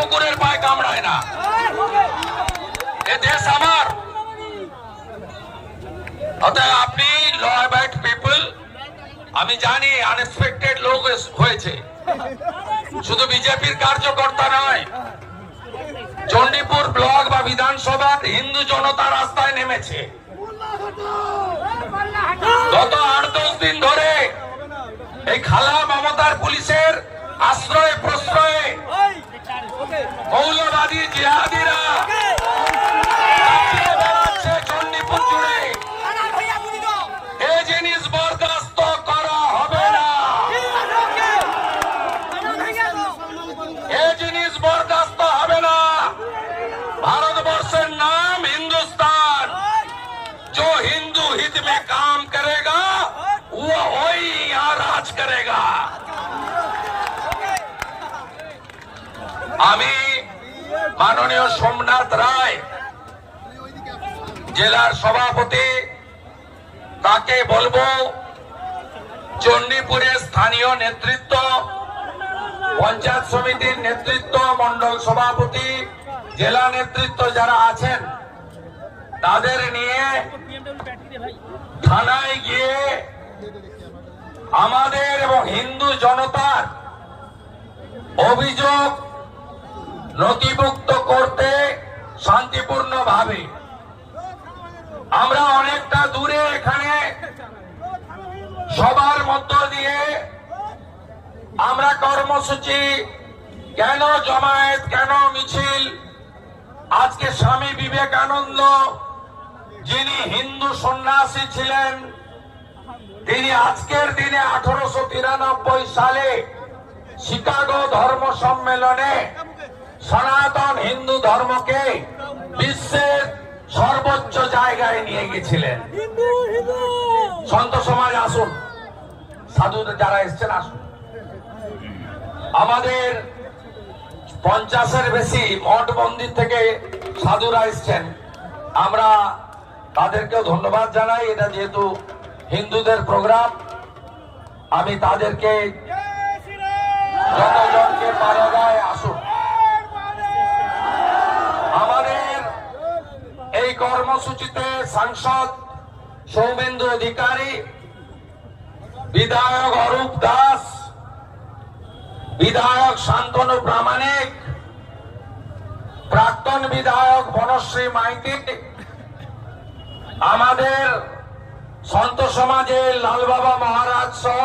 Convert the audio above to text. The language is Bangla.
কুকুরের পায়ে কামড়ায় না। এ দেশ আমার। অতএব আপনি ল অ্যাবাইড পিপল, আমি জানি আনএক্সপেক্টেড লোক হয়েছে, শুধু বিজেপির কার্যকর্তা নয়, চণ্ডীপুর ব্লক বা বিধানসভার হিন্দু জনতা রাস্তায় নেমেছে। গত 8-10 দিন ধরে এই খালা মমতার পুলিশের আশ্রয় প্রশ্রয়ে মৌলবাদী জিহাদিরা চণ্ডীপুর জুড়ে। এই জিনিস বরদাস্ত করা হবে না, এই জিনিস বরদাস্ত হবে না। भारतवर्षर नाम हिंदुस्तान, जो हिंदू हित में काम करेगा वो वही यहाँ राज करेगा। আমি মাননীয় সোমনাথ রায় জেলার সভাপতি, তাকে বলবো চণ্ডীপুরের স্থানীয় নেতৃত্ব, পঞ্চায়েত সমিতির নেতৃত্ব, মন্ডল সভাপতি, জেলা নেতৃত্ব যারা আছেন তাদের নিয়ে থানায় গিয়ে আমাদের এবং হিন্দু জনতার অভিযোগ নথিভুক্ত করতে শান্তিপূর্ণভাবে। আমরা অনেকটা দূরে এখানে সবার মধ্য দিয়ে আমরা কর্মসূচি, কেন জমায়েত, কেন মিছিল, আজকে স্বামী বিবেকানন্দ যিনি হিন্দু সন্ন্যাসী ছিলেন, তিনি আজকের দিনে 1893 সালে শিকাগো ধর্ম সম্মেলনে সনাতন হিন্দু ধর্মকে বিশ্বের সর্বোচ্চ জায়গায় নিয়ে গেছিলেন। সন্ত সমাজ আসুন, সাধু যারা এসছেন আসুন। আমাদের 50-এর বেশি মঠ মন্দির থেকে সাধুরা এসছেন, আমরা তাদেরকেও ধন্যবাদ জানাই। এটা যেহেতু হিন্দুদের প্রোগ্রাম, আমি তাদেরকে যতজনকে পারা যায় আসুন। আমাদের এই কর্মসূচিতে সাংসদ সৌমেন্দু অধিকারী, বিধায়ক অরূপ দাস, বিধায়ক শান্তনু প্রামাণিক, প্রাক্তন বিধায়ক বনশ্রী মাইতি, আমাদের সন্ত সমাজের লাল বাবা মহারাজ সহ